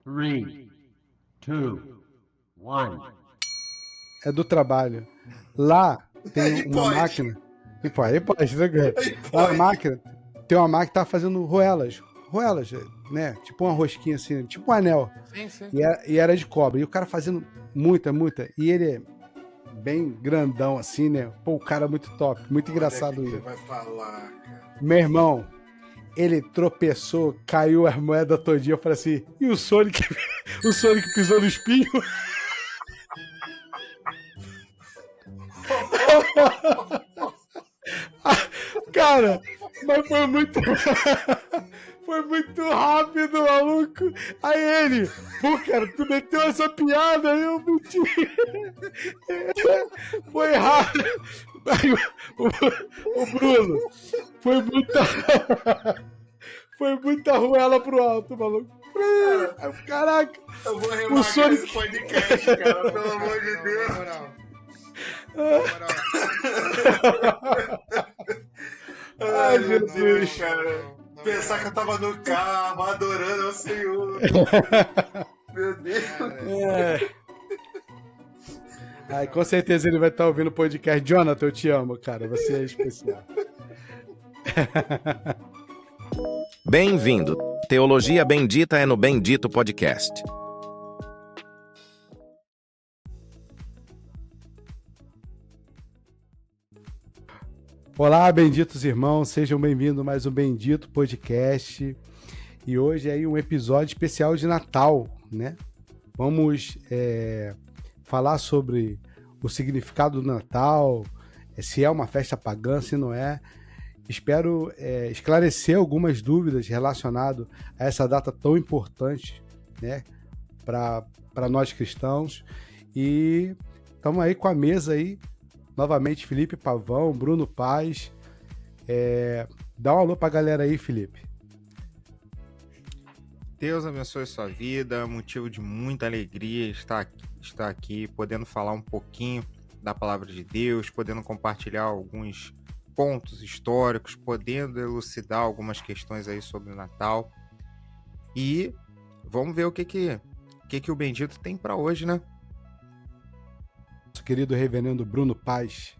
Three, two, one. É do trabalho. Lá tem Aí uma pode. máquina. E pô, aí pode, tranquilo. Aí Lá na pode. máquina, tem uma máquina que tá fazendo roelas. Roelas, né? Tipo uma rosquinha assim, tipo um anel. Sim. E era de cobre. E o cara fazendo muita. E ele é bem grandão assim, né? Pô, o cara é muito top, muito engraçado Olha o que isso. você vai falar, cara. Meu irmão, ele tropeçou, caiu as moedas todinha. Eu falei assim, e o Sonic, o Sonic pisou no espinho? Cara, mas foi muito. Foi muito rápido, maluco. Aí ele, pô, cara, tu meteu essa piada, aí eu menti. Foi rápido. Aí, o Bruno, foi muita ruela pro alto, maluco. Caraca, Eu vou o remarcar Sonic. esse podcast, cara, pelo amor de Deus. Ai, meu Jesus. Deus, cara. Pensar que eu tava no carro, adorando ao Senhor. Meu Deus. É. Ai, com certeza ele vai estar ouvindo o podcast. Jonathan, eu te amo, cara. Você é especial. Bem-vindo. Teologia Bendita é no Bendito Podcast. Olá, benditos irmãos. Sejam bem-vindos a mais um Bendito Podcast. E hoje é aí um episódio especial de Natal, né? Vamos falar sobre o significado do Natal, se é uma festa pagã, se não é. Espero esclarecer algumas dúvidas relacionadas a essa data tão importante, né, para nós cristãos. E estamos aí com a mesa aí, novamente Felipe Pavão, Bruno Paz. Dá um alô para a galera aí, Felipe. Deus abençoe sua vida, motivo de muita alegria estar aqui, podendo falar um pouquinho da palavra de Deus, podendo compartilhar alguns pontos históricos, podendo elucidar algumas questões aí sobre o Natal. E vamos ver o que o Bendito tem para hoje, né? Nosso querido reverendo Bruno Paz.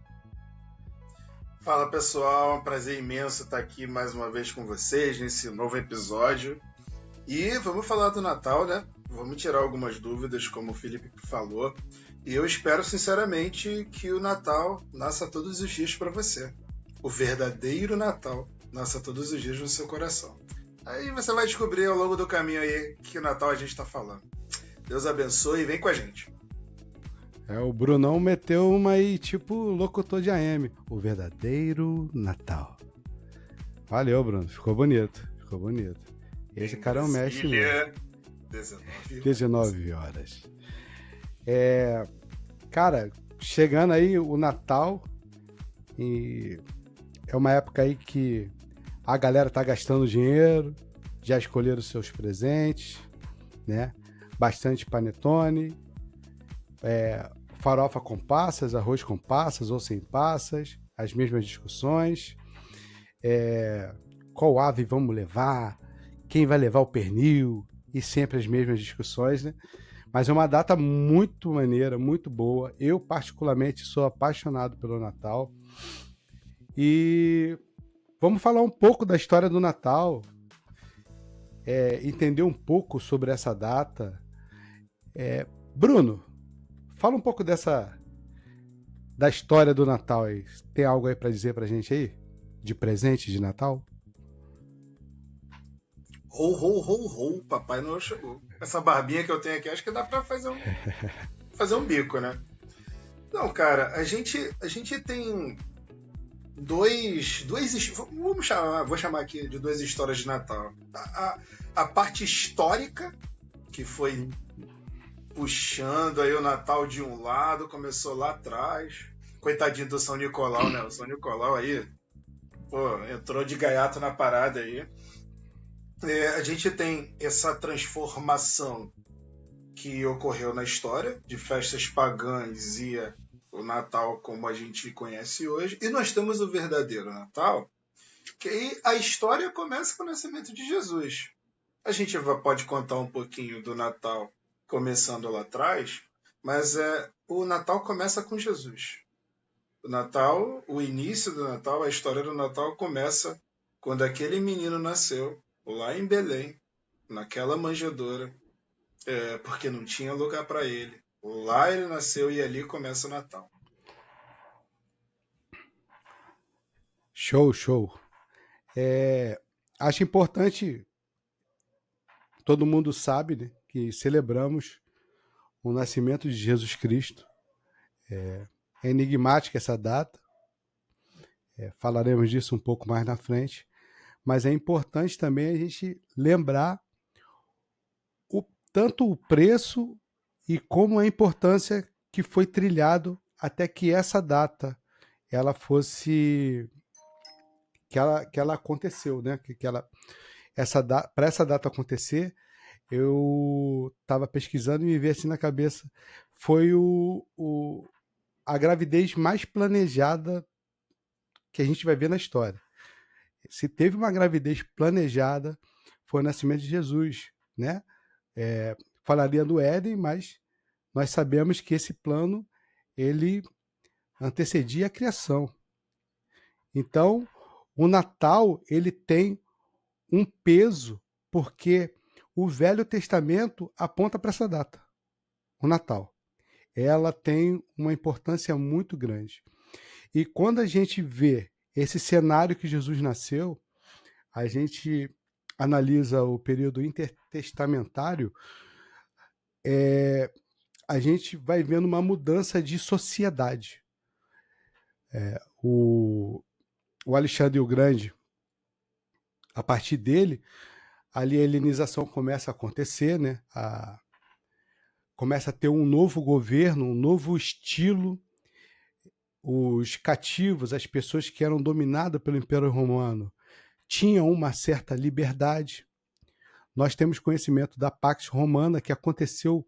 Fala, pessoal, é um prazer imenso estar aqui mais uma vez com vocês nesse novo episódio. E vamos falar do Natal, né? Vamos tirar algumas dúvidas, como o Felipe falou. E eu espero, sinceramente, que o Natal nasça todos os dias para você. O verdadeiro Natal nasça todos os dias no seu coração. Aí você vai descobrir ao longo do caminho aí que Natal a gente está falando. Deus abençoe e vem com a gente. O Brunão meteu uma aí, tipo locutor de AM. O verdadeiro Natal. Valeu, Bruno. Ficou bonito. Esse cara é um mestre mesmo. 19 horas. Cara, chegando aí o Natal, e é uma época aí que a galera tá gastando dinheiro, já escolheram seus presentes, né? Bastante panetone, farofa com passas, arroz com passas ou sem passas, as mesmas discussões. Qual ave vamos levar? Quem vai levar o pernil? E sempre as mesmas discussões, né? Mas é uma data muito maneira, muito boa. Eu, particularmente, sou apaixonado pelo Natal. E vamos falar um pouco da história do Natal, entender um pouco sobre essa data. Bruno, fala um pouco da história do Natal aí. Tem algo aí para dizer pra gente aí? De presente de Natal? Ho, Papai Noel chegou. Essa barbinha que eu tenho aqui, acho que dá pra fazer um bico, né? Não, cara, a gente tem vou chamar aqui de duas histórias de Natal. A parte histórica, que foi puxando aí o Natal de um lado, começou lá atrás. Coitadinho do São Nicolau, né? O São Nicolau aí, pô, entrou de gaiato na parada aí. A gente tem essa transformação que ocorreu na história de festas pagãs e o Natal como a gente conhece hoje. E nós temos o verdadeiro Natal, que aí a história começa com o nascimento de Jesus. A gente pode contar um pouquinho do Natal começando lá atrás, mas o Natal começa com Jesus. O Natal, o início do Natal, a história do Natal começa quando aquele menino nasceu lá em Belém, naquela manjedoura, porque não tinha lugar para ele. Lá ele nasceu e ali começa o Natal. Show, show. Acho importante, todo mundo sabe, né, que celebramos o nascimento de Jesus Cristo. É enigmática essa data, falaremos disso um pouco mais na frente, mas é importante também a gente lembrar tanto o preço e como a importância que foi trilhado até que essa data ela fosse que ela aconteceu, né? Para essa data acontecer, eu estava pesquisando e me veio assim na cabeça, foi a gravidez mais planejada que a gente vai ver na história. Se teve uma gravidez planejada, foi o nascimento de Jesus, né? Falaria do Éden, mas nós sabemos que esse plano ele antecedia a criação. Então, o Natal ele tem um peso porque o Velho Testamento aponta para essa data, o Natal. Ela tem uma importância muito grande. E quando a gente vê esse cenário que Jesus nasceu, a gente analisa o período intertestamentário, a gente vai vendo uma mudança de sociedade. O Alexandre o Grande, a partir dele, ali a helenização começa a acontecer, né? Começa a ter um novo governo, um novo estilo. Os cativos, as pessoas que eram dominadas pelo Império Romano, tinham uma certa liberdade. Nós temos conhecimento da Pax Romana, que aconteceu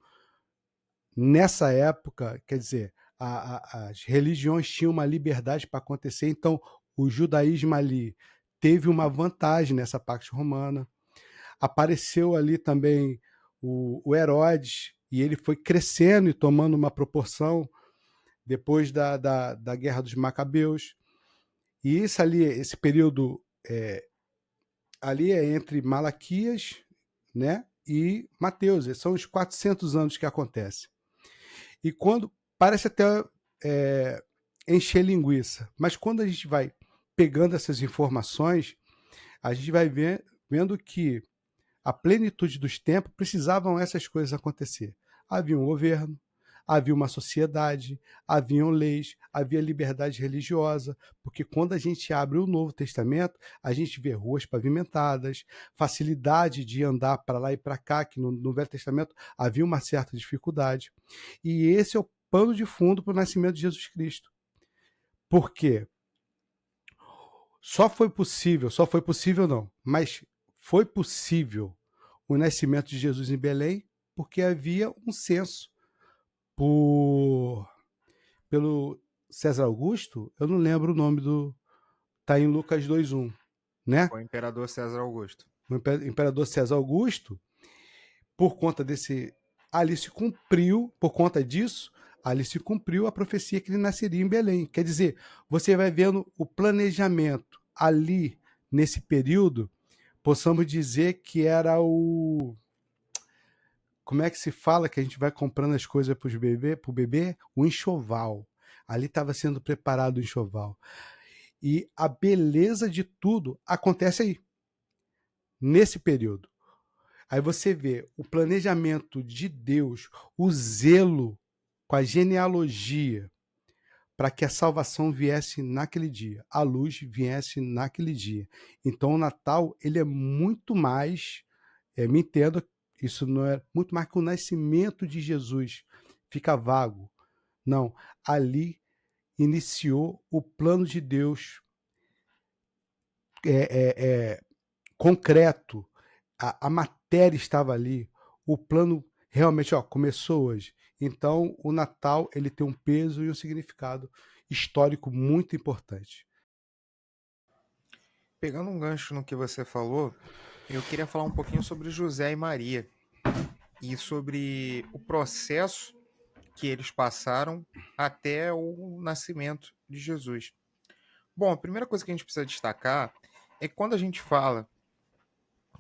nessa época, quer dizer, as religiões tinham uma liberdade para acontecer, então o judaísmo ali teve uma vantagem nessa Pax Romana. Apareceu ali também o Herodes, e ele foi crescendo e tomando uma proporção depois da Guerra dos Macabeus. E isso ali, esse período ali é entre Malaquias, né, e Mateus. São os 400 anos que acontece. E quando parece até encher linguiça, mas quando a gente vai pegando essas informações, a gente vai vendo que a plenitude dos tempos precisavam essas coisas acontecer. Havia um governo, havia uma sociedade, haviam leis, havia liberdade religiosa, porque quando a gente abre o Novo Testamento, a gente vê ruas pavimentadas, facilidade de andar para lá e para cá, que no Velho Testamento havia uma certa dificuldade. E esse é o pano de fundo para o nascimento de Jesus Cristo. Por quê? Só foi possível não, mas foi possível o nascimento de Jesus em Belém porque havia um censo pelo César Augusto, eu não lembro o nome tá em Lucas 2:1, né? O imperador César Augusto. O imperador César Augusto, por conta disso, ali se cumpriu a profecia que ele nasceria em Belém. Quer dizer, você vai vendo o planejamento ali, nesse período, possamos dizer que era como é que se fala que a gente vai comprando as coisas para o bebê? O enxoval. Ali estava sendo preparado o enxoval. E a beleza de tudo acontece aí, nesse período. Aí você vê o planejamento de Deus, o zelo com a genealogia para que a salvação viesse naquele dia, a luz viesse naquele dia. Então o Natal ele é muito mais, me entenda, isso não é muito mais que o nascimento de Jesus. Fica vago. Não, ali iniciou o plano de Deus concreto. A matéria estava ali. O plano realmente começou hoje. Então, o Natal ele tem um peso e um significado histórico muito importante. Pegando um gancho no que você falou, Eu queria falar um pouquinho sobre José e Maria e sobre o processo que eles passaram até o nascimento de Jesus. Bom, a primeira coisa que a gente precisa destacar é que quando a gente fala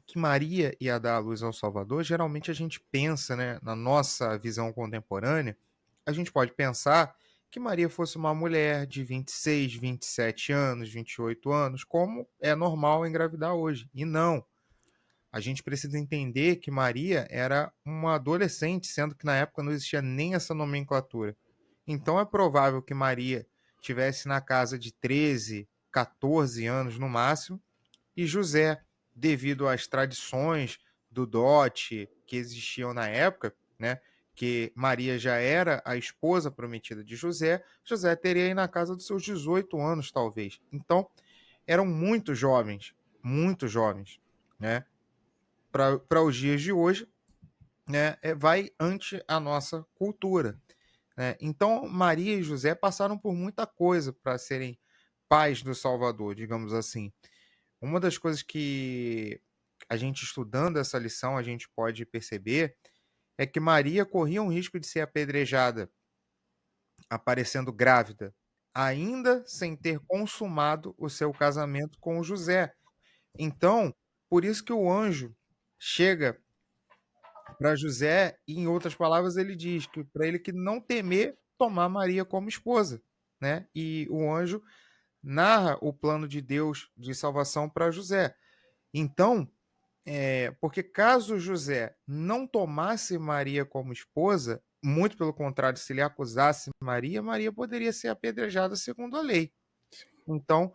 que Maria ia dar a luz ao Salvador, geralmente a gente pensa, né, na nossa visão contemporânea, a gente pode pensar que Maria fosse uma mulher de 26, 27 anos, 28 anos, como é normal engravidar hoje. E não. A gente precisa entender que Maria era uma adolescente, sendo que na época não existia nem essa nomenclatura. Então é provável que Maria tivesse na casa de 13, 14 anos no máximo, e José, devido às tradições do dote que existiam na época, né, que Maria já era a esposa prometida de José, José teria aí na casa dos seus 18 anos, talvez. Então, eram muito jovens, né? Para os dias de hoje, né, vai ante a nossa cultura. Né? Então, Maria e José passaram por muita coisa para serem pais do Salvador, digamos assim. Uma das coisas que a gente estudando essa lição, a gente pode perceber é que Maria corria um risco de ser apedrejada, aparecendo grávida, ainda sem ter consumado o seu casamento com o José. Então, por isso que o anjo chega para José e, em outras palavras, ele diz que para ele que não temer tomar Maria como esposa, né? E o anjo narra o plano de Deus de salvação para José. Então, porque caso José não tomasse Maria como esposa, muito pelo contrário, se ele acusasse Maria, Maria poderia ser apedrejada segundo a lei. Então,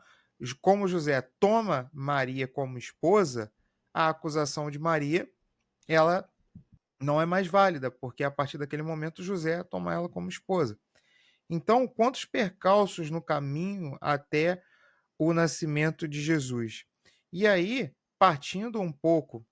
como José toma Maria como esposa, a acusação de Maria, ela não é mais válida, porque a partir daquele momento José toma ela como esposa. Então, quantos percalços no caminho até o nascimento de Jesus. E aí, partindo um pouco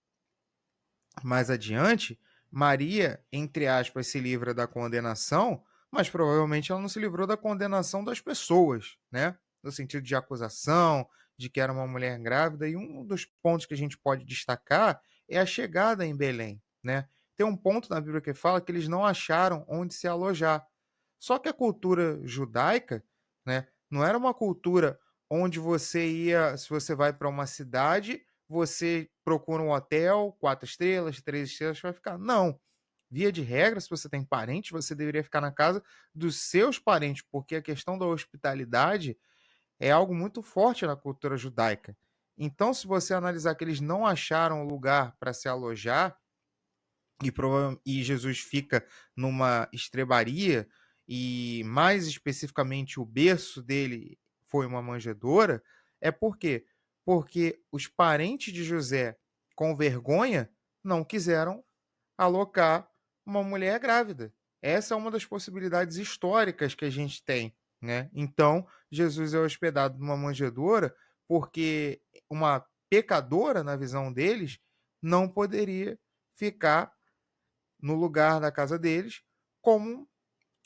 mais adiante, Maria, entre aspas, se livra da condenação, mas provavelmente ela não se livrou da condenação das pessoas, né? No sentido de acusação, de que era uma mulher grávida. E um dos pontos que a gente pode destacar é a chegada em Belém, né? Tem um ponto na Bíblia que fala que eles não acharam onde se alojar. Só que a cultura judaica, né, não era uma cultura onde você ia, se você vai para uma cidade, você procura um hotel, 4 estrelas, 3 estrelas, vai ficar. Não. Via de regra, se você tem parentes, você deveria ficar na casa dos seus parentes, porque a questão da hospitalidade é algo muito forte na cultura judaica. Então, se você analisar que eles não acharam lugar para se alojar, e Jesus fica numa estrebaria, e mais especificamente o berço dele foi uma manjedoura, é por quê? Porque os parentes de José, com vergonha, não quiseram alocar uma mulher grávida. Essa é uma das possibilidades históricas que a gente tem, né? Então, Jesus é hospedado numa manjedoura porque uma pecadora, na visão deles, não poderia ficar no lugar da casa deles, como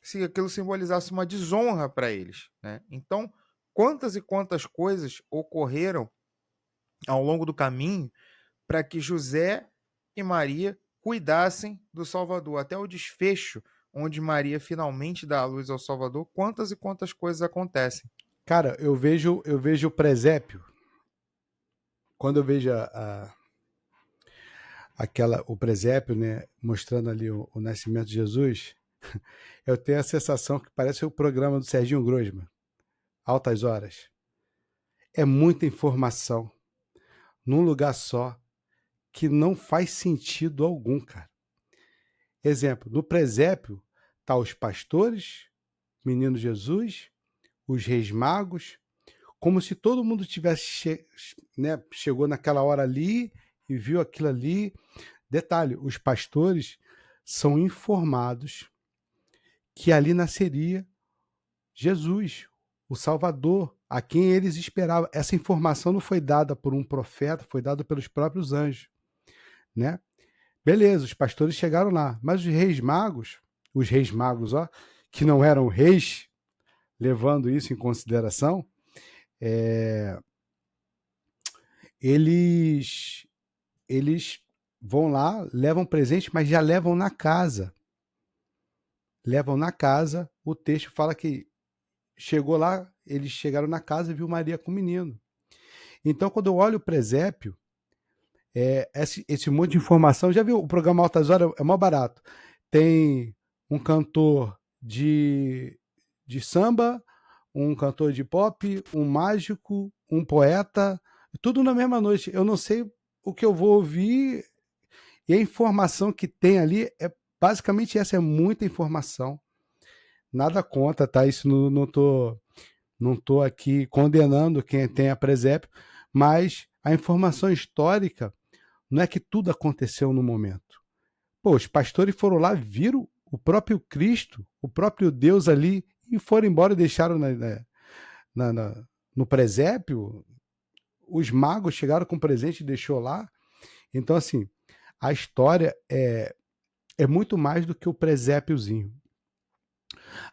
se aquilo simbolizasse uma desonra para eles, né? Então, quantas e quantas coisas ocorreram ao longo do caminho para que José e Maria cuidassem do Salvador, até o desfecho onde Maria finalmente dá a luz ao Salvador, quantas e quantas coisas acontecem. Cara, eu vejo o presépio, quando eu vejo o presépio, né, mostrando ali o nascimento de Jesus, eu tenho a sensação que parece o programa do Serginho Grosman, Altas Horas. É muita informação num lugar só que não faz sentido algum, cara. Exemplo, no presépio tá os pastores, menino Jesus, os reis magos, como se todo mundo tivesse chegou naquela hora ali e viu aquilo ali. Detalhe, os pastores são informados que ali nasceria Jesus, o Salvador, a quem eles esperavam. Essa informação não foi dada por um profeta, foi dada pelos próprios anjos, né? Beleza, os pastores chegaram lá, mas os reis magos, ó, que não eram reis, levando isso em consideração, eles eles vão lá, levam presente, mas já levam na casa. Levam na casa, o texto fala que chegou lá, eles chegaram na casa e viu Maria com o menino. Então, quando eu olho o presépio, esse monte de informação, já viu o programa Altas Horas? É mó barato. Tem um cantor de samba, um cantor de pop, um mágico, um poeta, tudo na mesma noite. Eu não sei o que eu vou ouvir, e a informação que tem ali é basicamente essa, é muita informação. Nada contra, tá? Isso não tô aqui condenando quem tem a presépio, mas a informação histórica não é que tudo aconteceu no momento. Pô, os pastores foram lá, viram o próprio Cristo, o próprio Deus ali, e foram embora e deixaram no presépio. Os magos chegaram com presente e deixou lá. Então, assim, a história é muito mais do que o presépiozinho.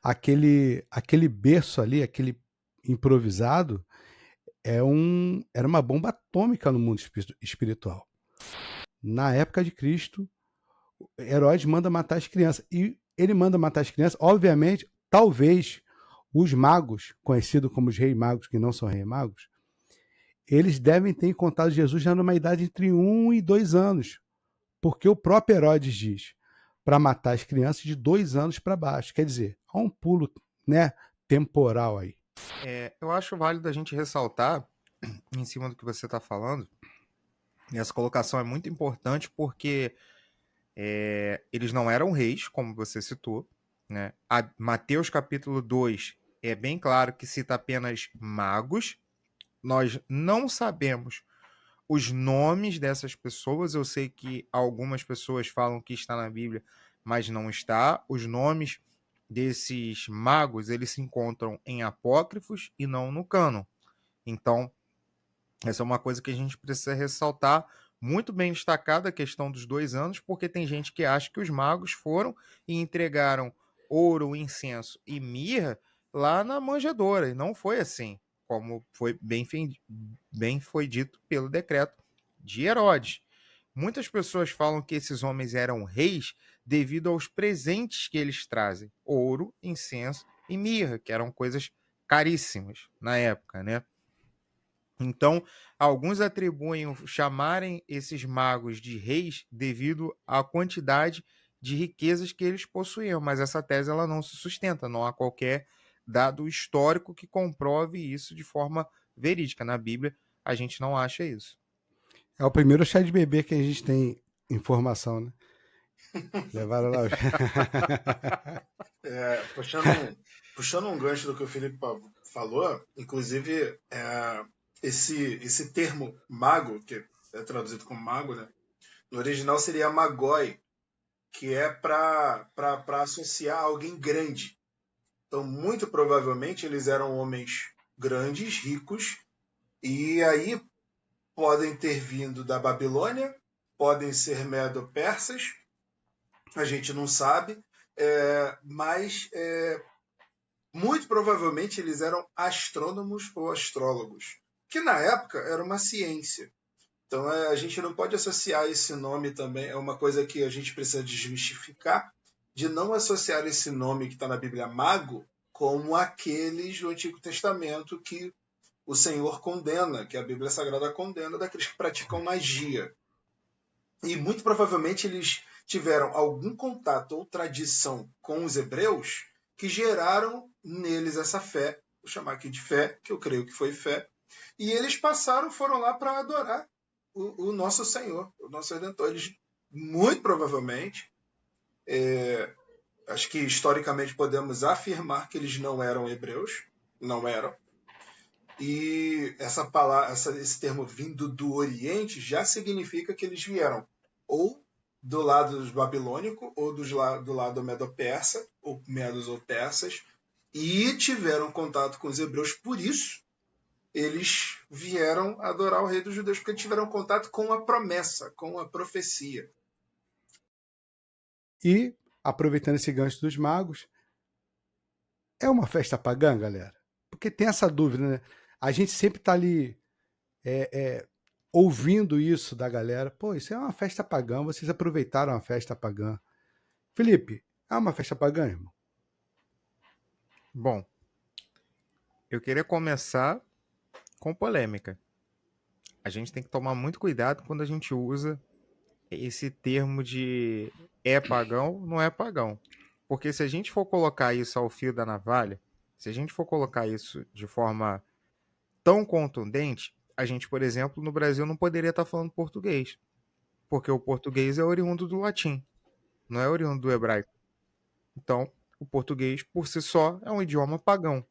Aquele berço ali, aquele improvisado, era uma bomba atômica no mundo espiritual. Na época de Cristo, Herodes manda matar as crianças. E ele manda matar as crianças, obviamente, talvez os magos, conhecidos como os reis magos, que não são reis magos, eles devem ter encontrado Jesus já numa idade entre 1 e 2 anos. Porque o próprio Herodes diz para matar as crianças de 2 anos para baixo. Quer dizer, há um pulo, né, temporal aí. Eu acho válido a gente ressaltar, em cima do que você está falando, e essa colocação é muito importante porque eles não eram reis, como você citou, né? Mateus capítulo 2 é bem claro que cita apenas magos. Nós não sabemos os nomes dessas pessoas. Eu sei que algumas pessoas falam que está na Bíblia, mas não está. Os nomes desses magos, eles se encontram em apócrifos e não no cânon. Então, essa é uma coisa que a gente precisa ressaltar. Muito bem destacada a questão dos 2 anos, porque tem gente que acha que os magos foram e entregaram ouro, incenso e mirra lá na manjedoura, e não foi assim, como foi bem foi dito pelo decreto de Herodes. Muitas pessoas falam que esses homens eram reis devido aos presentes que eles trazem, ouro, incenso e mirra, que eram coisas caríssimas na época, né? Então, alguns atribuem chamarem esses magos de reis devido à quantidade de riquezas que eles possuíam, mas essa tese ela não se sustenta, não há qualquer dado histórico que comprove isso de forma verídica. Na Bíblia, a gente não acha isso. É o primeiro chá de bebê que a gente tem informação, né? Levaram lá. Puxando um gancho do que o Felipe falou, inclusive esse termo mago, que é traduzido como mago, né? No original seria magoi, que é para associar a alguém grande. Então, muito provavelmente, eles eram homens grandes, ricos, e aí podem ter vindo da Babilônia, podem ser medo-persas, a gente não sabe, mas muito provavelmente eles eram astrônomos ou astrólogos, que na época era uma ciência. Então a gente não pode associar esse nome também, é uma coisa que a gente precisa desmistificar, de não associar esse nome que está na Bíblia, mago, como aqueles do Antigo Testamento que o Senhor condena, que a Bíblia Sagrada condena, daqueles que praticam magia. E muito provavelmente eles tiveram algum contato ou tradição com os hebreus que geraram neles essa fé, vou chamar aqui de fé, que eu creio que foi fé, e eles foram lá para adorar o nosso Senhor, o nosso Redentor. Eles, muito provavelmente, acho que historicamente podemos afirmar que eles não eram hebreus, não eram. E essa palavra, esse termo vindo do Oriente já significa que eles vieram ou do lado babilônico ou do lado medo-persa, ou medos ou persas, e tiveram contato com os hebreus. Por isso, eles vieram adorar o rei dos judeus, porque tiveram contato com a promessa, com a profecia. E, aproveitando esse gancho dos magos, é uma festa pagã, galera? Porque tem essa dúvida, né? A gente sempre está ali ouvindo isso da galera, pô, isso é uma festa pagã, vocês aproveitaram a festa pagã. Felipe, é uma festa pagã, irmão? Bom, eu queria começar com polêmica. A gente tem que tomar muito cuidado quando a gente usa esse termo de é pagão, não é pagão. Porque se a gente for colocar isso ao fio da navalha, se a gente for colocar isso de forma tão contundente, a gente, por exemplo, no Brasil não poderia estar falando português. Porque o português é oriundo do latim, não é oriundo do hebraico. Então, o português, por si só, é um idioma pagão.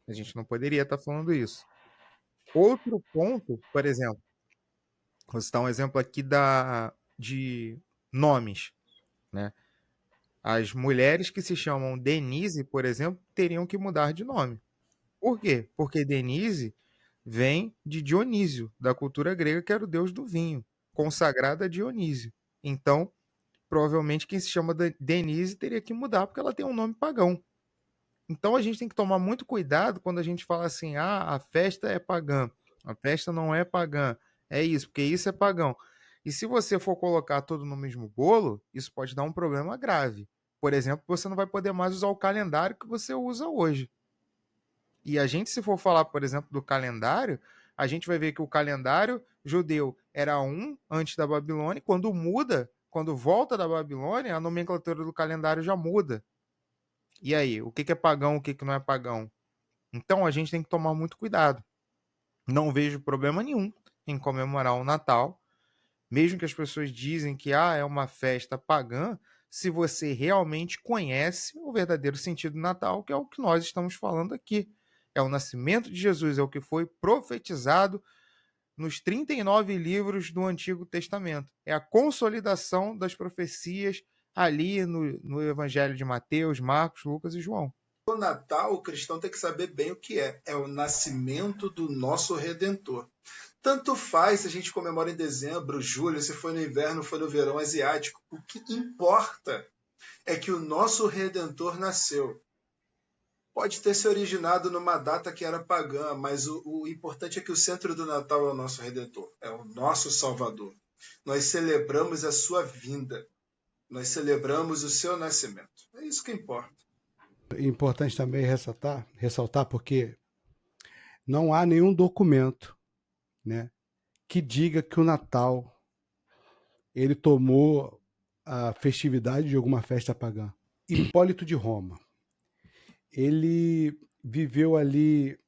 A gente não poderia estar falando isso. Outro ponto, por exemplo, vou citar um exemplo aqui de nomes, né? As mulheres que se chamam Denise, por exemplo, teriam que mudar de nome. Por quê? Porque Denise vem de Dionísio, da cultura grega, que era o deus do vinho, consagrado a Dionísio. Então, provavelmente quem se chama Denise teria que mudar, porque ela tem um nome pagão. Então a gente tem que tomar muito cuidado quando a gente fala assim, a festa é pagã, a festa não é pagã, é isso, porque isso é pagão. E se você for colocar tudo no mesmo bolo, isso pode dar um problema grave. Por exemplo, você não vai poder mais usar o calendário que você usa hoje. E a gente, se for falar, por exemplo, do calendário, a gente vai ver que o calendário judeu era um antes da Babilônia, quando muda, quando volta da Babilônia, a nomenclatura do calendário já muda. E aí, o que é pagão, o que não é pagão? Então a gente tem que tomar muito cuidado. Não vejo problema nenhum em comemorar o Natal, mesmo que as pessoas dizem que é uma festa pagã, se você realmente conhece o verdadeiro sentido do Natal, que é o que nós estamos falando aqui. É o nascimento de Jesus, é o que foi profetizado nos 39 livros do Antigo Testamento. É a consolidação das profecias ali no Evangelho de Mateus, Marcos, Lucas e João. O Natal, o cristão tem que saber bem o que é. É o nascimento do nosso Redentor. Tanto faz se a gente comemora em dezembro, julho, se foi no inverno, foi no verão asiático. O que importa é que o nosso Redentor nasceu. Pode ter se originado numa data que era pagã, mas o importante é que o centro do Natal é o nosso Redentor, é o nosso Salvador. Nós celebramos a sua vinda. Nós celebramos o seu nascimento. É isso que importa. É importante também ressaltar porque não há nenhum documento, né, que diga que o Natal ele tomou a festividade de alguma festa pagã. Hipólito de Roma, ele viveu ali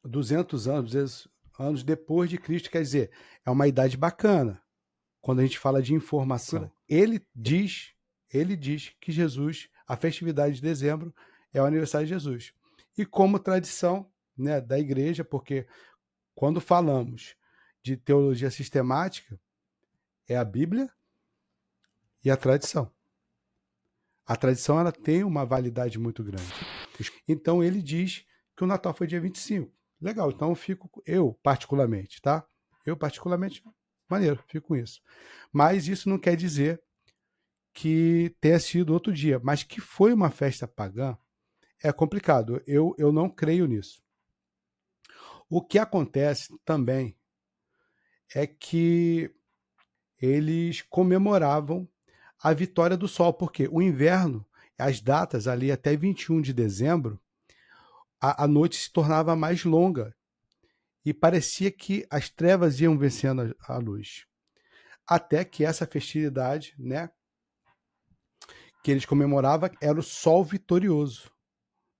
200 anos depois de Cristo, quer dizer, é uma idade bacana quando a gente fala de informação. Ele diz que Jesus, a festividade de dezembro, é o aniversário de Jesus. E como tradição, né, da igreja, porque quando falamos de teologia sistemática, é a Bíblia e a tradição. A tradição ela tem uma validade muito grande. Então ele diz que o Natal foi dia 25. Legal, então eu particularmente, tá? Maneiro, fico com isso. Mas isso não quer dizer que tenha sido outro dia, mas que foi uma festa pagã, é complicado. Eu não creio nisso. O que acontece também é que eles comemoravam a vitória do sol, porque o inverno, as datas ali até 21 de dezembro, a noite se tornava mais longa e parecia que as trevas iam vencendo a luz. Até que essa festividade, né, que eles comemoravam era o Sol Vitorioso,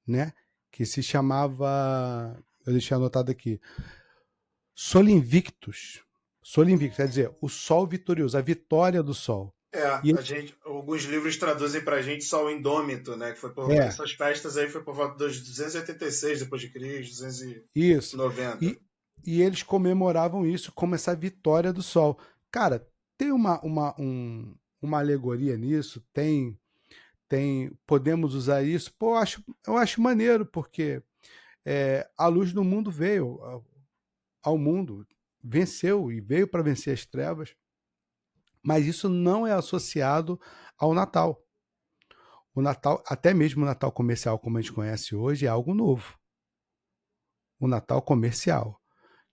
né, que se chamava, eu deixei anotado aqui, Sol Invictus, quer dizer, o Sol Vitorioso, a vitória do Sol. Alguns livros traduzem pra gente Sol Indômito, né? Que foi por essas festas aí foi por volta dos 286 depois de Cristo, 290. Isso. E eles comemoravam isso como essa vitória do Sol. Cara, tem uma alegoria nisso, podemos usar isso. Pô, eu acho maneiro, porque a luz do mundo veio ao mundo, venceu e veio para vencer as trevas, mas isso não é associado ao Natal. O Natal, até mesmo o Natal comercial, como a gente conhece hoje, é algo novo. O Natal comercial,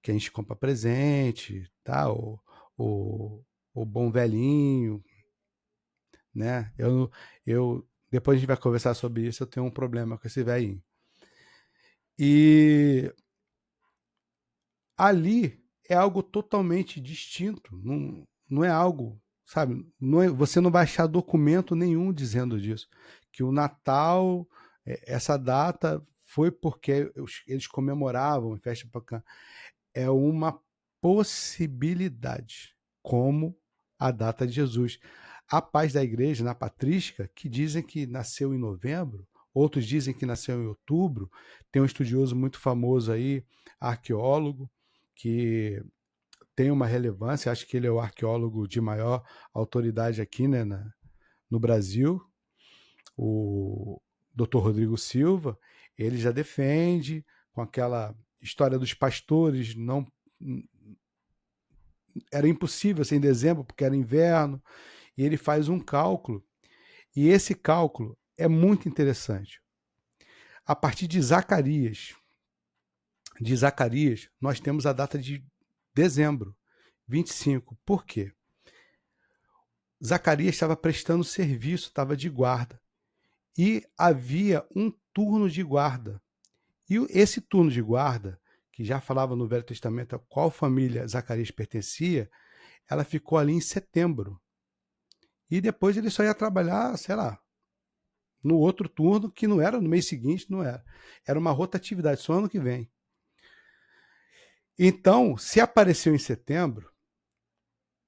que a gente compra presente, tá? O bom velhinho, né? Depois a gente vai conversar sobre isso, eu tenho um problema com esse velhinho. E ali é algo totalmente distinto, não é algo, sabe? Você não vai achar documento nenhum dizendo disso, que o Natal, essa data foi porque eles comemoravam a festa pagã. É uma possibilidade, como a data de Jesus. Há pais da igreja, na patrística, que dizem que nasceu em novembro, outros dizem que nasceu em outubro. Tem um estudioso muito famoso aí, arqueólogo, que tem uma relevância, acho que ele é o arqueólogo de maior autoridade aqui, né, no Brasil, o Dr. Rodrigo Silva. Ele já defende com aquela história dos pastores, não era impossível ser em dezembro porque era inverno, e ele faz um cálculo, e esse cálculo é muito interessante. A partir de Zacarias, nós temos a data de dezembro, 25. Por quê? Zacarias estava prestando serviço, estava de guarda, e havia um turno de guarda. E esse turno de guarda, que já falava no Velho Testamento a qual família Zacarias pertencia, ela ficou ali em setembro. E depois ele só ia trabalhar, sei lá, no outro turno, que não era no mês seguinte, não era. Era uma rotatividade, só ano que vem. Então, se apareceu em setembro,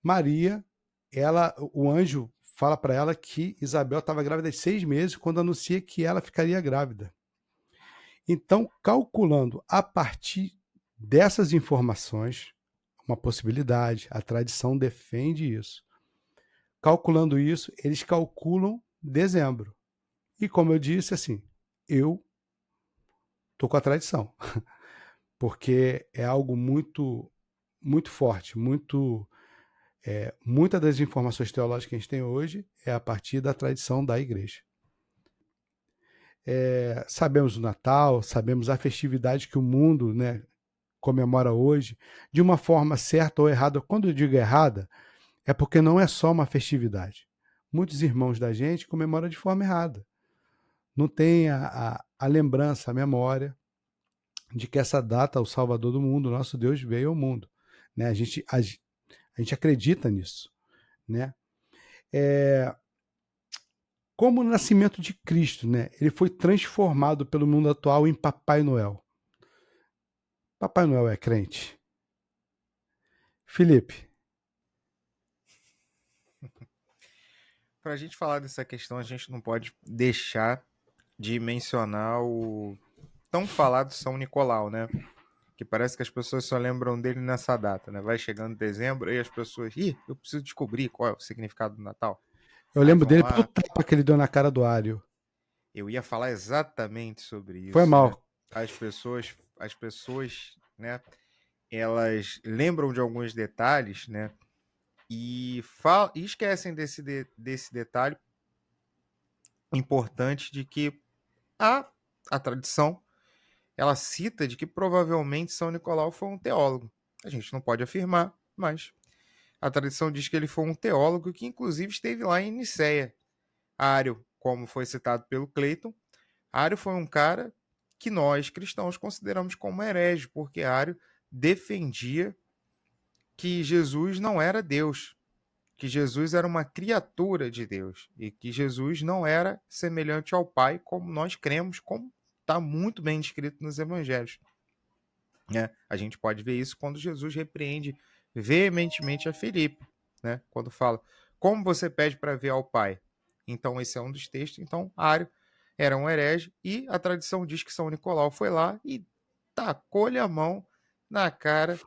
Maria, o anjo fala para ela que Isabel estava grávida de 6 meses, quando anuncia que ela ficaria grávida. Então, calculando a partir dessas informações, uma possibilidade, a tradição defende isso. Calculando isso, eles calculam dezembro. E como eu disse, assim, eu tô com a tradição, porque é algo muito, muito forte, muitas das informações teológicas que a gente tem hoje é a partir da tradição da igreja. Sabemos o Natal, sabemos a festividade que o mundo, né, comemora hoje, de uma forma certa ou errada. Quando eu digo errada, é porque não é só uma festividade. Muitos irmãos da gente comemoram de forma errada. Não tem a lembrança, a memória de que essa data, o Salvador do mundo, o nosso Deus, veio ao mundo. Né? A gente acredita nisso. Né? Como o nascimento de Cristo, né? Ele foi transformado pelo mundo atual em Papai Noel. Papai Noel é crente? Felipe. Para a gente falar dessa questão, a gente não pode deixar de mencionar o tão falado São Nicolau, né? Que parece que as pessoas só lembram dele nessa data, né? Vai chegando dezembro e as pessoas... eu preciso descobrir qual é o significado do Natal. Eu lembro dele pelo tapa que ele deu na cara do Ário. Eu ia falar exatamente sobre isso. Foi mal. Né? As pessoas, né? Elas lembram de alguns detalhes, né? E esquecem desse detalhe importante de que a tradição, ela cita de que provavelmente São Nicolau foi um teólogo. A gente não pode afirmar, mas a tradição diz que ele foi um teólogo que inclusive esteve lá em Nicéia. Ário, como foi citado pelo Cleiton, Ário foi um cara que nós cristãos consideramos como herege, porque Ário defendia que Jesus não era Deus, que Jesus era uma criatura de Deus e que Jesus não era semelhante ao Pai, como nós cremos, como está muito bem descrito nos evangelhos. A gente pode ver isso quando Jesus repreende veementemente a Filipe, né? Quando fala, como você pede para ver ao Pai? Então esse é um dos textos. Então Ário era um herege e a tradição diz que São Nicolau foi lá e tacou-lhe a mão na cara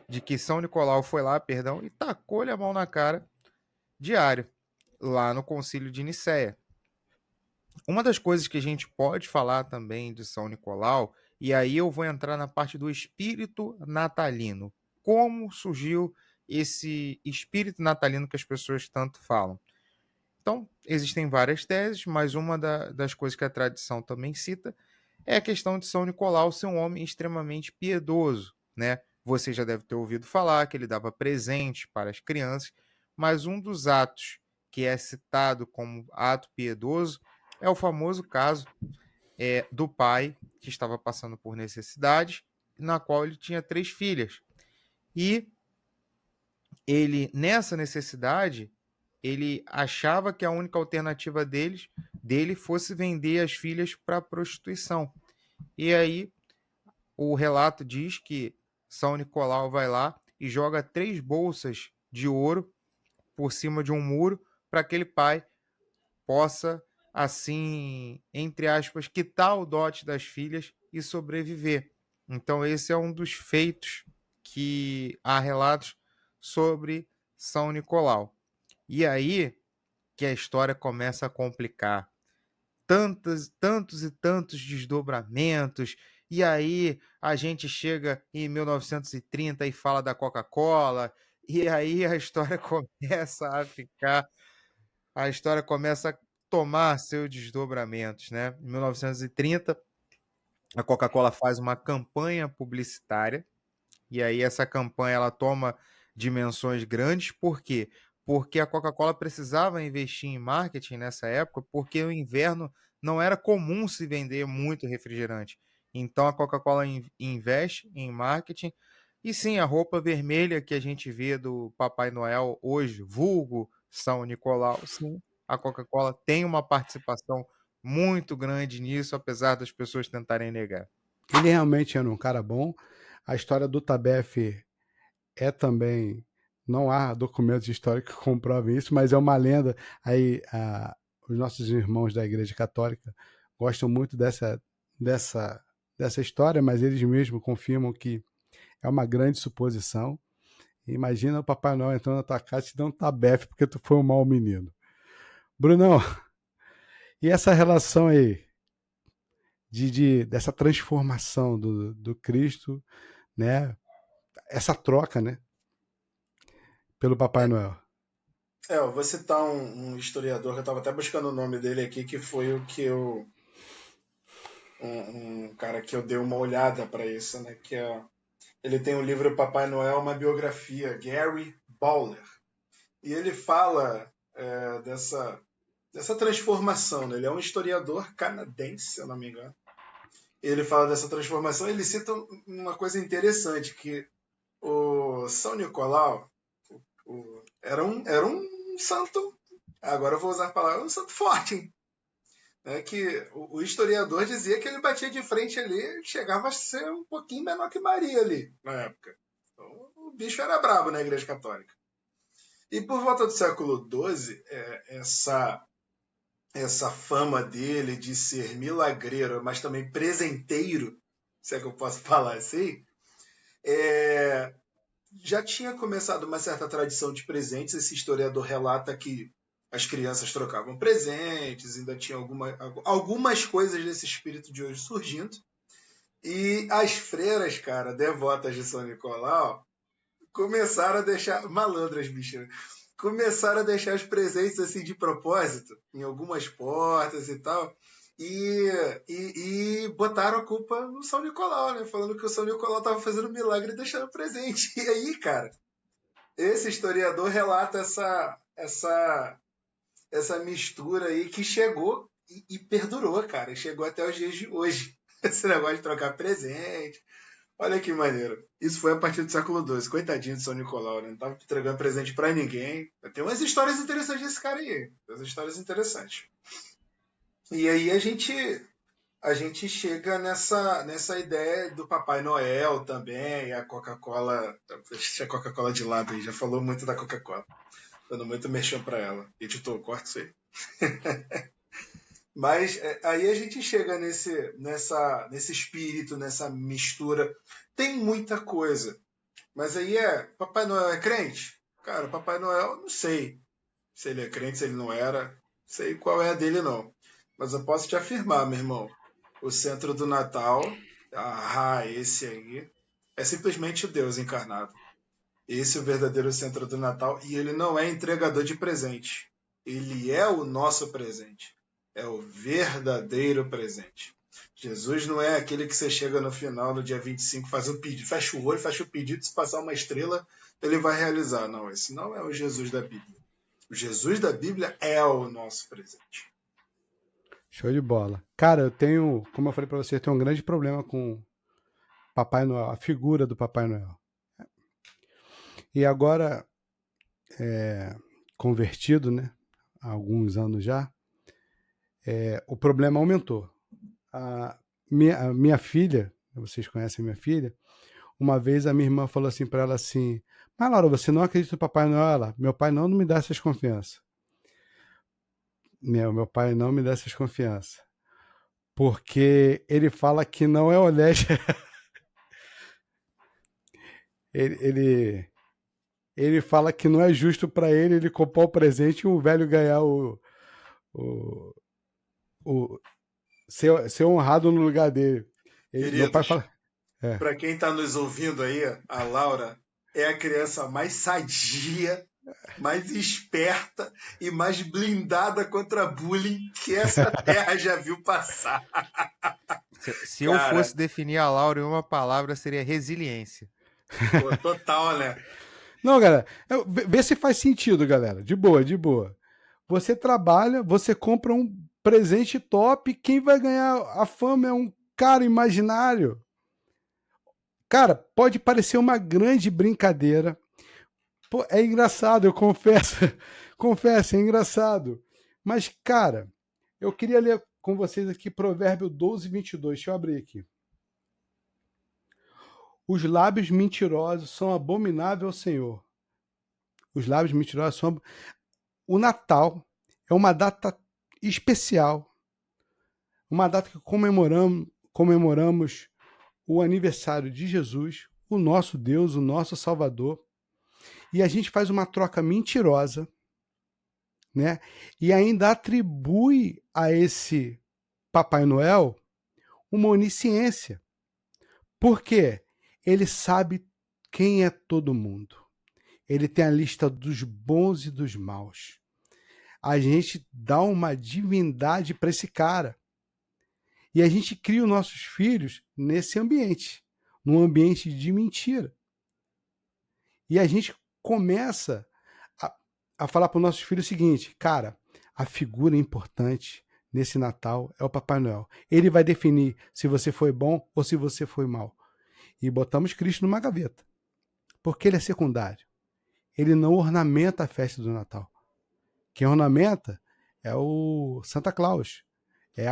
de que São Nicolau foi lá, e tacou-lhe a mão na cara de Ário, lá no Concílio de Nicéia. Uma das coisas que a gente pode falar também de São Nicolau, e aí eu vou entrar na parte do espírito natalino. Como surgiu esse espírito natalino que as pessoas tanto falam? Então, existem várias teses, mas uma das coisas que a tradição também cita é a questão de São Nicolau ser um homem extremamente piedoso, né? você já deve ter ouvido falar que ele dava presente para as crianças, mas um dos atos que é citado como ato piedoso é o famoso caso do pai que estava passando por necessidades, na qual ele tinha 3 filhas. E ele, nessa necessidade, ele achava que a única alternativa dele fosse vender as filhas para a prostituição. E aí o relato diz que São Nicolau vai lá e joga 3 bolsas de ouro por cima de um muro para aquele pai possa, assim, entre aspas, quitar o dote das filhas e sobreviver. Então esse é um dos feitos que há relatos sobre São Nicolau. E aí que a história começa a complicar. Tantos e tantos desdobramentos, e aí a gente chega em 1930 e fala da Coca-Cola, e aí a história começa a tomar seus desdobramentos, né? Em 1930, a Coca-Cola faz uma campanha publicitária, e aí essa campanha ela toma dimensões grandes. Por quê? Porque a Coca-Cola precisava investir em marketing nessa época, porque no inverno não era comum se vender muito refrigerante. Então a Coca-Cola investe em marketing. E sim, a roupa vermelha que a gente vê do Papai Noel hoje, vulgo São Nicolau, sim, a Coca-Cola tem uma participação muito grande nisso, apesar das pessoas tentarem negar. Ele realmente era um cara bom. A história do Tabef é também... Não há documentos históricos que comprovem isso, mas é uma lenda. Aí os nossos irmãos da Igreja Católica gostam muito dessa história, mas eles mesmos confirmam que é uma grande suposição. Imagina o Papai Noel entrando na tua casa e te dando um Tabef porque tu foi um mau menino. Brunão, e essa relação aí dessa transformação do Cristo, né? Essa troca, né? Pelo Papai Noel. Eu vou citar um historiador, que eu estava até buscando o nome dele aqui, que foi o que eu... Um cara que eu dei uma olhada para isso, né? Que ele tem o livro Papai Noel, uma biografia, Gary Bowler. E ele fala dessa transformação, né? Ele é um historiador canadense, se eu não me engano. Ele fala dessa transformação, ele cita uma coisa interessante, que o São Nicolau era um santo, agora eu vou usar a palavra, um santo forte, hein? Que o historiador dizia que ele batia de frente ali, chegava a ser um pouquinho menor que Maria ali, na época. Então, o bicho era brabo na Igreja Católica. E por volta do século XII, essa fama dele de ser milagreiro, mas também presenteiro, se é que eu posso falar assim, já tinha começado uma certa tradição de presentes. Esse historiador relata que as crianças trocavam presentes, ainda tinha algumas coisas desse espírito de hoje surgindo. E as freiras, cara, devotas de São Nicolau, começaram a deixar... Malandras, bicho. Começaram a deixar os presentes assim de propósito, em algumas portas e tal. E botaram a culpa no São Nicolau, né? Falando que o São Nicolau estava fazendo um milagre e deixando presente. E aí, cara, esse historiador relata essa mistura aí que chegou e perdurou, cara. Chegou até os dias de hoje. Esse negócio de trocar presente. Olha que maneiro. Isso foi a partir do século XII. Coitadinho de São Nicolau, né? Não estava entregando presente para ninguém. Tem umas histórias interessantes desse cara aí. Umas histórias interessantes. E aí a gente chega nessa ideia do Papai Noel também, a Coca-Cola... Deixa a Coca-Cola de lado aí, já falou muito da Coca-Cola. Dando muito merchan para ela. Editor, corta isso aí. Mas aí a gente chega nesse espírito, nessa mistura. Tem muita coisa. Mas aí Papai Noel é crente? Cara, Papai Noel, não sei se ele é crente, se ele não era. Não sei qual é a dele, não. Mas eu posso te afirmar, meu irmão, o centro do Natal, esse aí, é simplesmente o Deus encarnado. Esse é o verdadeiro centro do Natal, e ele não é entregador de presente. Ele é o nosso presente. É o verdadeiro presente. Jesus não é aquele que você chega no final, no dia 25, faz um pedido, fecha o olho, fecha o pedido, se passar uma estrela, ele vai realizar. Não, esse não é o Jesus da Bíblia. O Jesus da Bíblia é o nosso presente. Show de bola. Cara, eu tenho, como eu falei pra você, eu tenho um grande problema com Papai Noel, a figura do Papai Noel. E agora, convertido, né? Há alguns anos já, o problema aumentou. A minha filha, vocês conhecem a minha filha, uma vez a minha irmã falou assim para ela assim, mas Laura, você não acredita no Papai Noel? Ela, meu pai não me dá essas confianças. Meu pai não me dá essas confianças. Porque ele fala que não é honesto. ele fala que não é justo para ele comprar o presente e o velho ganhar o ser honrado no lugar dele. Meu pai Queridos, fala. para quem está nos ouvindo aí, a Laura é a criança mais sadia, mais esperta e mais blindada contra bullying que essa terra já viu passar. Se eu fosse definir a Laura em uma palavra, seria resiliência. Pô, total, né? Não, galera, vê se faz sentido, galera. De boa, de boa. Você trabalha, você compra um presente top, quem vai ganhar a fama é um cara imaginário. Cara, pode parecer uma grande brincadeira. Pô, é engraçado, eu confesso. Confesso, é engraçado. Mas, cara, eu queria ler com vocês aqui Provérbio 12, 22. Deixa eu abrir aqui. Os lábios mentirosos são abomináveis ao Senhor. Os lábios mentirosos são... O Natal é uma data especial. Uma data que comemoramos o aniversário de Jesus, o nosso Deus, o nosso Salvador. E a gente faz uma troca mentirosa, né? E ainda atribui a esse Papai Noel uma onisciência. Por quê? Ele sabe quem é todo mundo. Ele tem a lista dos bons e dos maus. A gente dá uma divindade para esse cara. E a gente cria os nossos filhos nesse ambiente, num ambiente de mentira. E a gente começa a falar para os nossos filhos o seguinte, cara, a figura importante nesse Natal é o Papai Noel. Ele vai definir se você foi bom ou se você foi mal. E botamos Cristo numa gaveta, porque ele é secundário. Ele não ornamenta a festa do Natal. Quem ornamenta é o Santa Claus. É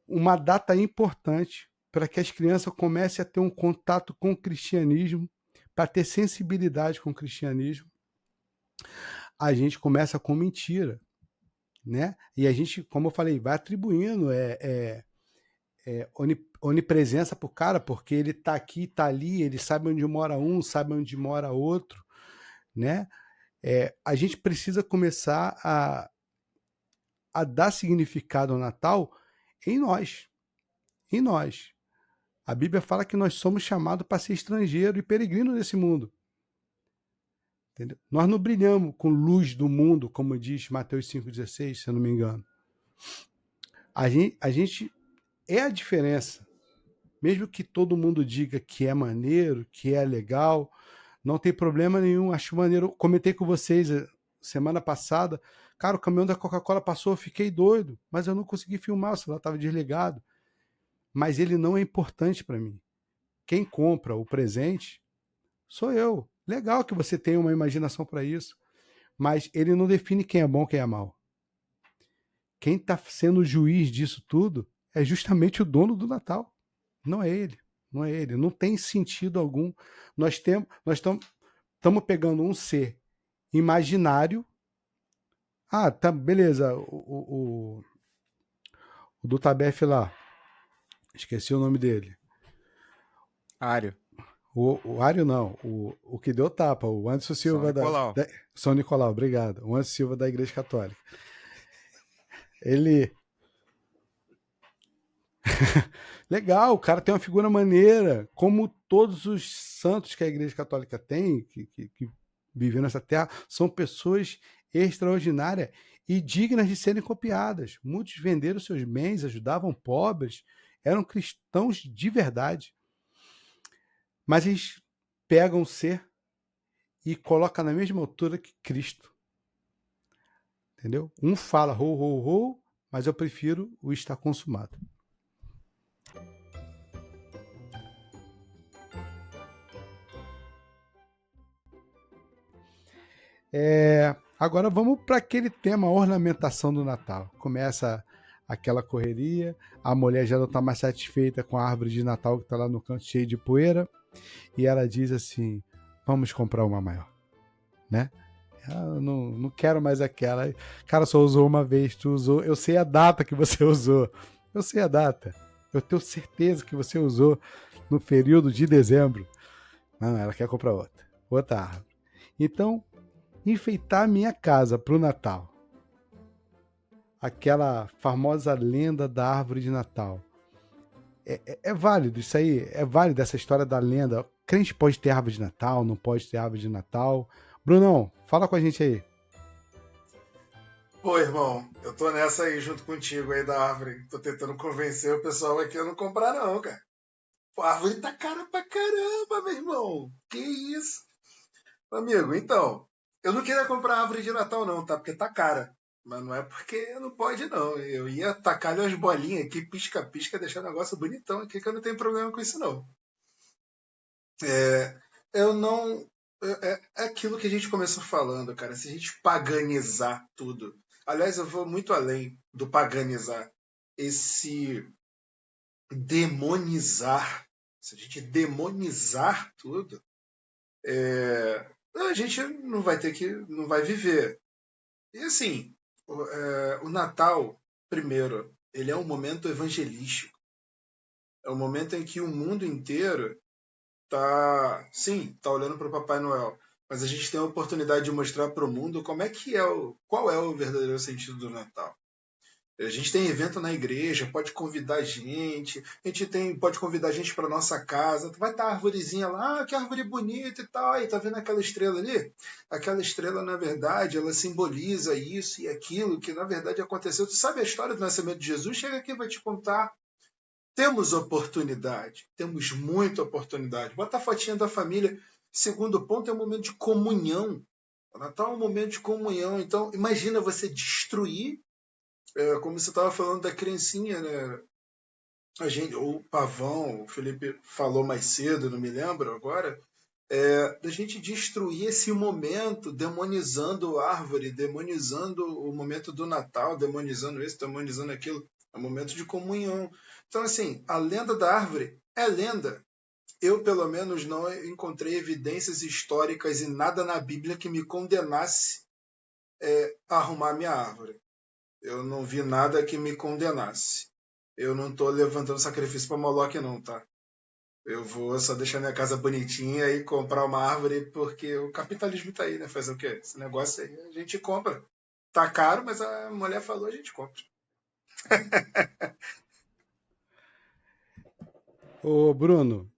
uma data importante para que as crianças comecem a ter um contato com o cristianismo, para ter sensibilidade com o cristianismo. A gente começa com mentira, né? E a gente, como eu falei, vai atribuindo onipresença para o cara, porque ele está aqui, está ali, ele sabe onde mora um, sabe onde mora outro, né? A gente precisa começar a dar significado ao Natal em nós. Em nós. A Bíblia fala que nós somos chamados para ser estrangeiro e peregrino nesse mundo. Entendeu? Nós não brilhamos com luz do mundo, como diz Mateus 5,16, se eu não me engano. A gente é a diferença. Mesmo que todo mundo diga que é maneiro, que é legal, não tem problema nenhum, acho maneiro. Comentei com vocês semana passada, cara, o caminhão da Coca-Cola passou, eu fiquei doido, mas eu não consegui filmar, o celular estava desligado. Mas ele não é importante para mim. Quem compra o presente sou eu. Legal que você tenha uma imaginação para isso, mas ele não define quem é bom, quem é mal. Quem está sendo o juiz disso tudo é justamente o dono do Natal. Não é ele. Não é ele. Não tem sentido algum. Nós estamos pegando um ser imaginário. Ah, tá, beleza. O do Tabef lá. Esqueci o nome dele. Ário. O Ário não. O que deu tapa. O Anderson Silva São Nicolau, obrigado. O Anderson Silva da Igreja Católica. Ele... Legal, o cara tem uma figura maneira, como todos os santos que a Igreja Católica tem, que vivem nessa terra, são pessoas extraordinárias e dignas de serem copiadas. Muitos venderam seus bens, ajudavam pobres eram cristãos de verdade, mas eles pegam o ser e colocam na mesma altura que Cristo. Entendeu? Um fala ho, ho, ho, mas eu prefiro o está consumado. Agora vamos para aquele tema ornamentação do Natal. Começa aquela correria, a mulher já não está mais satisfeita com a árvore de Natal que está lá no canto cheio de poeira, e ela diz assim, vamos comprar uma maior, né? Eu não quero mais aquela. Cara, só usou uma vez, tu usou, eu sei a data que você usou, eu sei a data, eu tenho certeza que você usou no período de dezembro. Não, ela quer comprar outra árvore. Então, enfeitar minha casa para o Natal. Aquela famosa lenda da árvore de Natal. É válido isso aí? É válido essa história da lenda? Crente pode ter árvore de Natal, não pode ter árvore de Natal? Brunão, fala com a gente aí. Pô, irmão, eu tô nessa aí junto contigo aí da árvore. Tô tentando convencer o pessoal aqui a não comprar não, cara. Pô, a árvore tá cara pra caramba, meu irmão. Que isso? Amigo, então, eu não queria comprar árvore de Natal não, tá? Porque tá cara. Mas não é porque não pode não. Eu ia tacar-lhe umas bolinhas aqui, pisca-pisca, deixar o negócio bonitão aqui, que eu não tenho problema com isso não. Eu não... É aquilo que a gente começou falando, cara. Se a gente paganizar tudo... Aliás, eu vou muito além do paganizar. Esse demonizar. Se a gente demonizar tudo, a gente não vai viver. E assim, o Natal, primeiro, ele é um momento evangelístico. É um momento em que o mundo inteiro tá olhando para o Papai Noel, mas a gente tem a oportunidade de mostrar para o mundo qual é o verdadeiro sentido do Natal. A gente tem evento na igreja, pode convidar a gente pode convidar a gente para nossa casa, vai estar a arvorezinha lá, que árvore bonita e tal, aí tá vendo aquela estrela ali? Aquela estrela, na verdade, ela simboliza isso e aquilo que na verdade aconteceu. Tu sabe a história do nascimento de Jesus? Chega aqui e vai te contar. Temos oportunidade, temos muita oportunidade. Bota a fotinha da família. Segundo ponto é um momento de comunhão. O Natal é um momento de comunhão. Então, imagina você destruir, como você estava falando da criancinha, né? O Pavão, o Felipe falou mais cedo, não me lembro agora, da gente destruir esse momento, demonizando a árvore, demonizando o momento do Natal, demonizando isso, demonizando aquilo. É um momento de comunhão. Então, assim, a lenda da árvore é lenda. Eu, pelo menos, não encontrei evidências históricas e nada na Bíblia que me condenasse a arrumar minha árvore. Eu não vi nada que me condenasse. Eu não estou levantando sacrifício para Moloque, não, tá? Eu vou só deixar minha casa bonitinha e comprar uma árvore porque o capitalismo tá aí, né? Fazer o quê? Esse negócio aí a gente compra. Tá caro, mas a mulher falou, a gente compra. Ô, Bruno,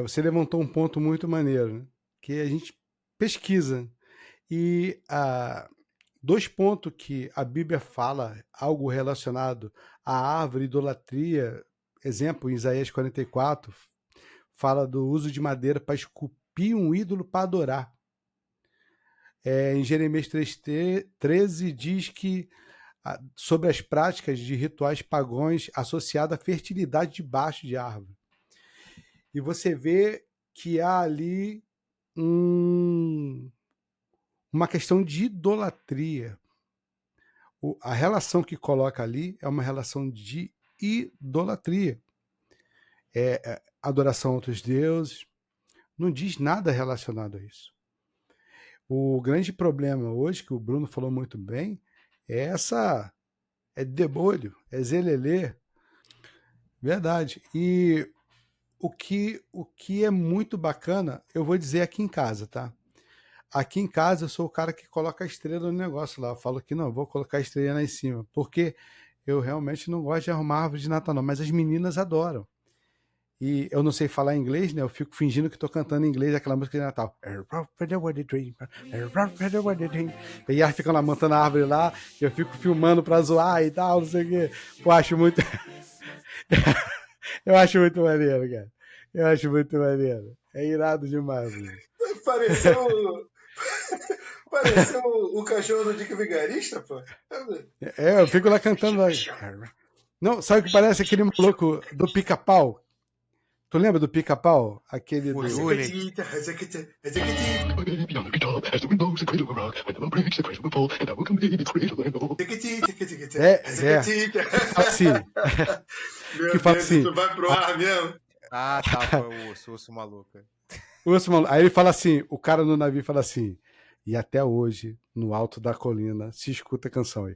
você levantou um ponto muito maneiro, né? Que a gente pesquisa. E 2 pontos que a Bíblia fala, algo relacionado à árvore, idolatria, exemplo, em Isaías 44, fala do uso de madeira para esculpir um ídolo para adorar. Em Jeremias 3:13 diz que sobre as práticas de rituais pagãos associados à fertilidade debaixo de árvore. E você vê que há ali uma questão de idolatria. A relação que coloca ali é uma relação de idolatria. Adoração a outros deuses. Não diz nada relacionado a isso. O grande problema hoje, que o Bruno falou muito bem, é demônio, é zelelê. Verdade. E o que é muito bacana, eu vou dizer aqui em casa, tá? Aqui em casa eu sou o cara que coloca a estrela no negócio lá. Eu falo que não, vou colocar a estrela lá em cima. Porque eu realmente não gosto de arrumar árvore de Natal, não. Mas as meninas adoram. E eu não sei falar inglês, né? Eu fico fingindo que estou cantando em inglês aquela música de Natal. E elas ficam lá montando a árvore lá. E eu fico filmando pra zoar e tal, não sei o quê. Eu acho muito... Eu acho muito maneiro, cara. Eu acho muito maneiro. É irado demais, Bruno. Pareceu. Pareceu o cachorro do Dick Vigarista, pô. Eu fico lá cantando. Não, sabe o que parece aquele maluco do Pica-Pau? Tu lembra do Pica-Pau? Aquele do... Assim. Meu fala Deus, assim, tu vai pro ar mesmo? Ah, tá, foi o urso maluco. Aí ele fala assim, o cara no navio fala assim, e até hoje, no alto da colina, se escuta a canção aí.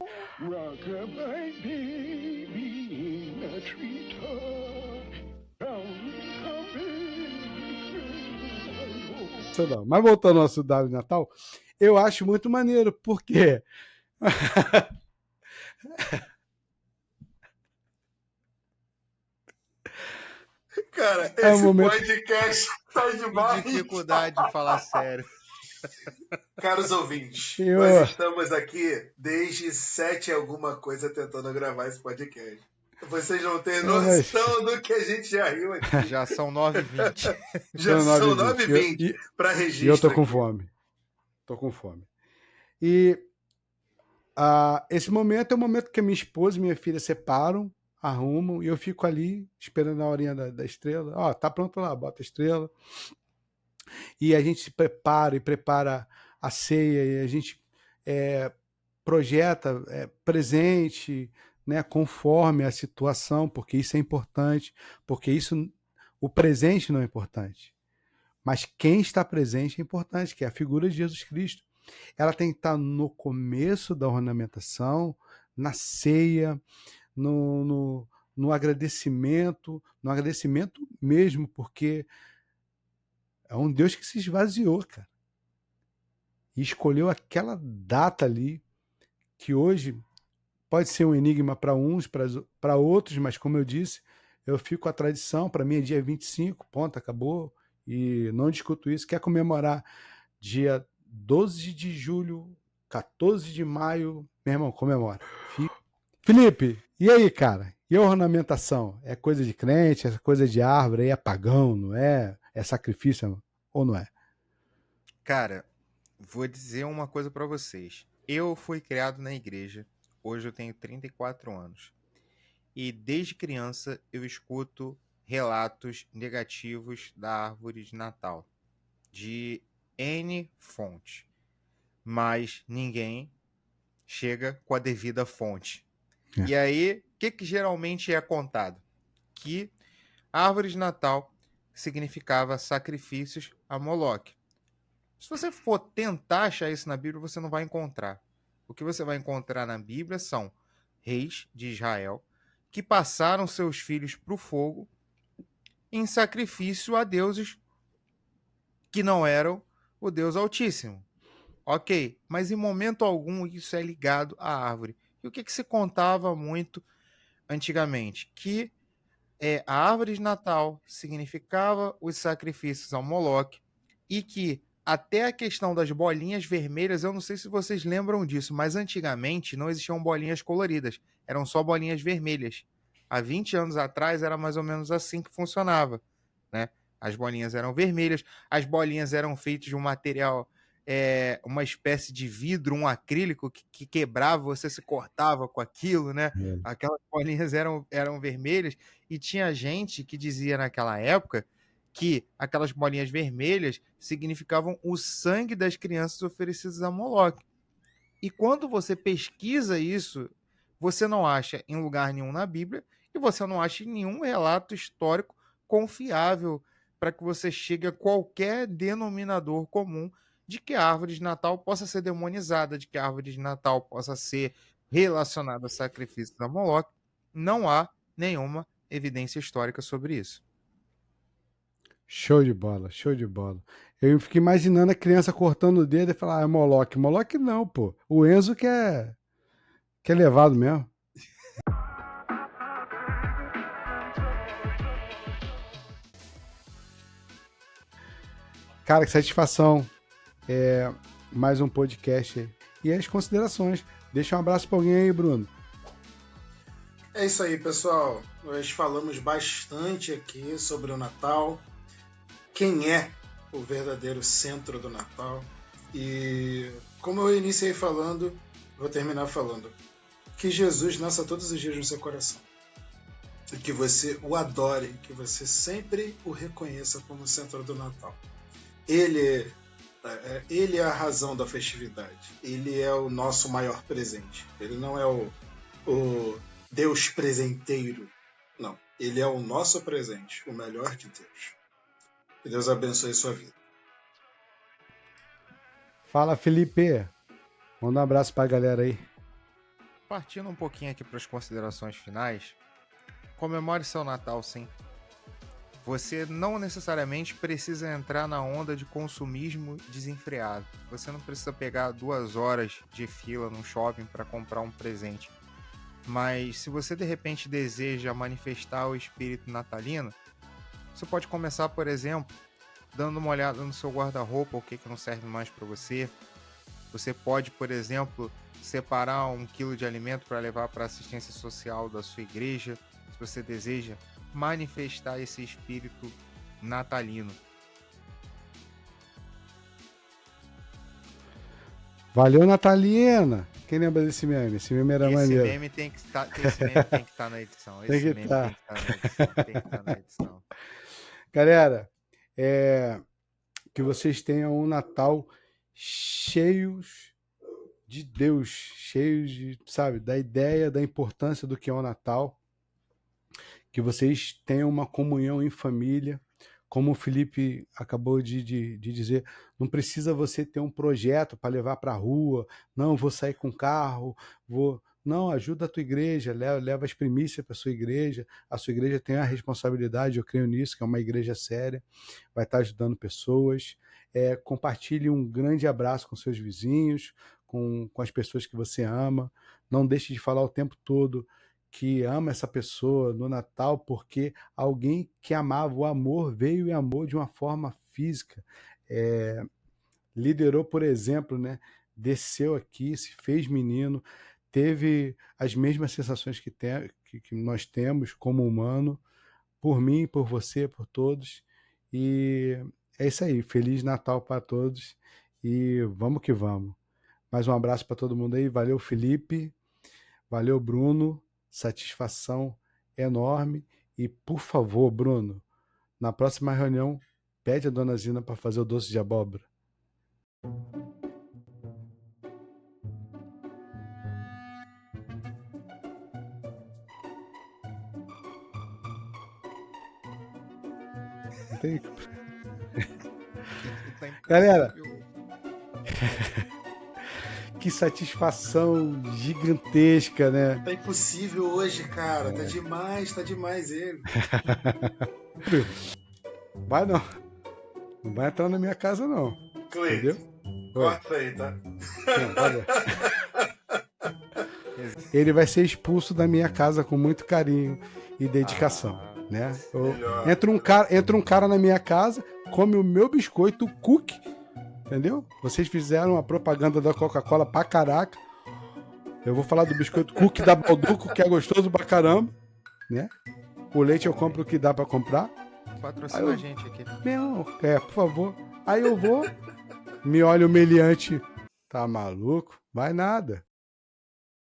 Não. Mas voltando ao nosso dado de Natal, eu acho muito maneiro, porque Cara, É um esse momento- podcast tá demais. Que dificuldade de falar sério. Caros ouvintes, Eu- nós estamos aqui desde 7 alguma coisa tentando gravar esse podcast. Vocês não têm mas- noção do que a gente já riu aqui. Já são 9h20. Já São são 9h20. 9h20 para registro. E eu tô com aqui. fome. Tô com fome. E esse momento é o momento que a minha esposa e minha filha separam, arrumam, e eu fico ali esperando a horinha da estrela. Ó, tá pronto lá, bota a estrela. E a gente se prepara a ceia, e a gente projeta presente, né, conforme a situação, porque isso é importante, porque o presente não é importante. Mas quem está presente é importante, que é a figura de Jesus Cristo. Ela tem que estar no começo da ornamentação, na ceia, no agradecimento mesmo, porque é um Deus que se esvaziou, cara. E escolheu aquela data ali, que hoje pode ser um enigma para uns, para outros, mas como eu disse, eu fico com a tradição, para mim é dia 25, ponto, acabou, e não discuto isso. Quer comemorar dia 12 de julho, 14 de maio, meu irmão, comemora. Felipe, e aí, cara? E a ornamentação? É coisa de crente, é coisa de árvore, é pagão, não é? É sacrifício ou não é? Cara, vou dizer uma coisa pra vocês. Eu fui criado na igreja. Hoje eu tenho 34 anos. E desde criança eu escuto relatos negativos da árvore de Natal. De N fontes. Mas ninguém chega com a devida fonte. E aí, o que geralmente é contado? Que a árvore de Natal significava sacrifícios a Moloque. Se você for tentar achar isso na Bíblia, você não vai encontrar. O que você vai encontrar na Bíblia são reis de Israel que passaram seus filhos para o fogo em sacrifício a deuses que não eram o Deus Altíssimo. Ok, mas em momento algum isso é ligado à árvore. E o que se contava muito antigamente? Que a árvore de Natal significava os sacrifícios ao Moloque e que até a questão das bolinhas vermelhas, eu não sei se vocês lembram disso, mas antigamente não existiam bolinhas coloridas, eram só bolinhas vermelhas. Há 20 anos atrás era mais ou menos assim que funcionava, né? As bolinhas eram vermelhas, as bolinhas eram feitas de um material, uma espécie de vidro, um acrílico que quebrava, você se cortava com aquilo, né? Aquelas bolinhas eram vermelhas, e tinha gente que dizia naquela época que aquelas bolinhas vermelhas significavam o sangue das crianças oferecidas a Moloque. E quando você pesquisa isso, você não acha em lugar nenhum na Bíblia e você não acha em nenhum relato histórico confiável para que você chegue a qualquer denominador comum de que a árvore de Natal possa ser demonizada, de que a árvore de Natal possa ser relacionada a sacrifícios a Moloque. Não há nenhuma evidência histórica sobre isso. Show de bola, show de bola. Eu fico imaginando a criança cortando o dedo e falar, é Moloque. Moloque não, pô. O Enzo que é levado mesmo. Cara, que satisfação. Mais um podcast. E as considerações. Deixa um abraço pra alguém aí, Bruno. É isso aí, pessoal. Nós falamos bastante aqui sobre o Natal. Quem é o verdadeiro centro do Natal? E como eu iniciei falando, vou terminar falando. Que Jesus nasça todos os dias no seu coração. E que você o adore, que você sempre o reconheça como centro do Natal. Ele é a razão da festividade. Ele é o nosso maior presente. Ele não é o Deus presenteiro. Não. Ele é o nosso presente, o melhor de Deus. Que Deus abençoe sua vida. Fala, Felipe. Manda um abraço pra galera aí. Partindo um pouquinho aqui para as considerações finais, comemore seu Natal, sim. Você não necessariamente precisa entrar na onda de consumismo desenfreado. Você não precisa pegar 2 horas de fila no shopping para comprar um presente. Mas se você de repente deseja manifestar o espírito natalino, você pode começar, por exemplo, dando uma olhada no seu guarda-roupa, o que não serve mais para você. Você pode, por exemplo, separar 1 quilo de alimento para levar para a assistência social da sua igreja, se você deseja manifestar esse espírito natalino. Valeu, Natalina. Quem lembra desse meme? Esse meme era maneiro. Esse meme tem que estar na edição. Esse meme tem que estar na edição. Galera, que vocês tenham um Natal cheios de Deus, cheios de, sabe, da ideia, da importância do que é o Natal. Que vocês tenham uma comunhão em família. Como o Felipe acabou de dizer, não precisa você ter um projeto para levar para a rua, não, vou sair com carro, Não, ajuda a tua igreja, leva as primícias para a sua igreja tem a responsabilidade, eu creio nisso, que é uma igreja séria, vai estar ajudando pessoas. Compartilhe um grande abraço com seus vizinhos, com as pessoas que você ama, não deixe de falar o tempo todo que ama essa pessoa no Natal, porque alguém que amava, o amor veio e amou de uma forma física. Liderou, por exemplo, né? Desceu aqui, se fez menino, teve as mesmas sensações que nós temos como humano, por mim, por você, por todos. E é isso aí. Feliz Natal para todos e vamos que vamos. Mais um abraço para todo mundo aí. Valeu, Felipe. Valeu, Bruno. Satisfação enorme. E, por favor, Bruno, na próxima reunião, pede a dona Zina para fazer o doce de abóbora. Não tem... Galera, que satisfação gigantesca, né? Tá impossível hoje, cara. Tá demais ele. Vai não. Não vai entrar na minha casa, não. Cleiton, corta aí, tá? Não, olha. Ele vai ser expulso da minha casa com muito carinho e dedicação, né? Entra um cara na minha casa, come o meu biscoito cookie, entendeu? Vocês fizeram a propaganda da Coca-Cola pra caraca. Eu vou falar do biscoito cookie da Balduco, que é gostoso pra caramba, né? O leite eu compro o que dá pra comprar. Patrocina a gente aqui. Não, por favor. Aí eu vou, me olha o meliante. Tá maluco? Vai nada.